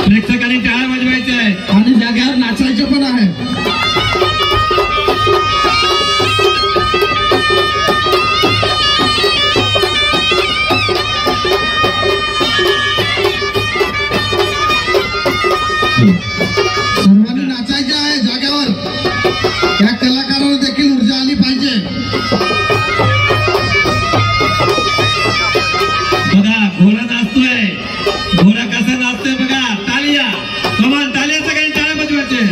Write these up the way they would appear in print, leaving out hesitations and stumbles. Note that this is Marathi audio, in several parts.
प्रेक्षकांनी टाळ्या वाजवायच्या आहे आणि जाग्यावर नाचायचं पण आहे. सर्वांनी नाचायचे आहे जाग्यावर. त्या कलाकाराला देखील ऊर्जा आली पाहिजे. बघा घोडा नाचतोय, घोडा कसा नाचतोय बघा. तालिया, कमान तालिया, सगळ्यांनी टाळ्या वाजवायचे.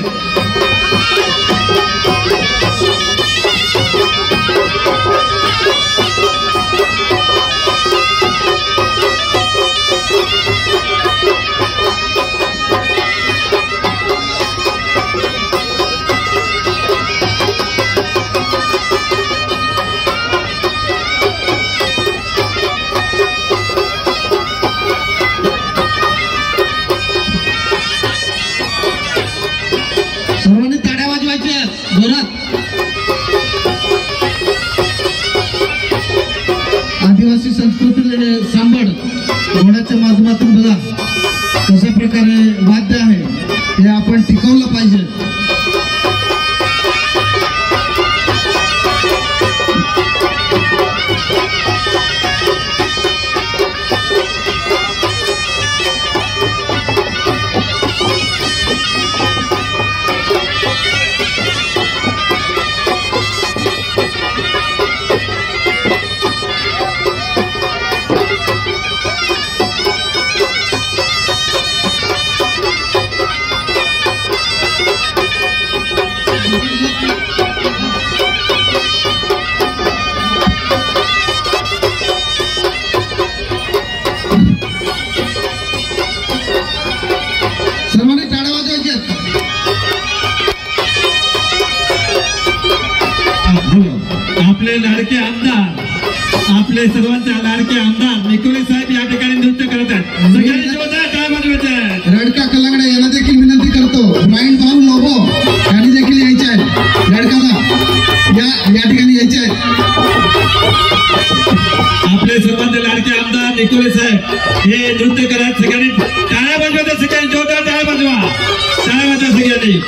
सर्वांनी टाळ्या वाजवायच्या जोरात. आदिवासी संस्कृती सांबड घोड्याच्या माध्यमातून बघा कशा प्रकारे वाद्य आहे हे आपण टिकवलं पाहिजे. सर्वांनी टाळ्या वाजवायच्या. आपले लाडके आमदार, आपले सर्वांचे लाडके आमदार निकोले साहेब या ठिकाणी नृत्य करत आहेत. सगळ्यांनी जोरदार टाळ्या वाजवायच्या आहेत. रडका कलाकडे यांना देखील विनंती करतो. ब्राईन भाऊ लोबो यांनी देखील यायचे आहे. रडकाला या ठिकाणी यायचे आहेत. आपले सर्वांचे लाडके आमदार निकोले साहेब हे नृत्य करत. सगळ्यांनी टाळ्या वाजवायच्या. सगळ्यांनी जोरदार टाळ्या वाजवा. टाळ्या वाजवा सगळ्यांनी.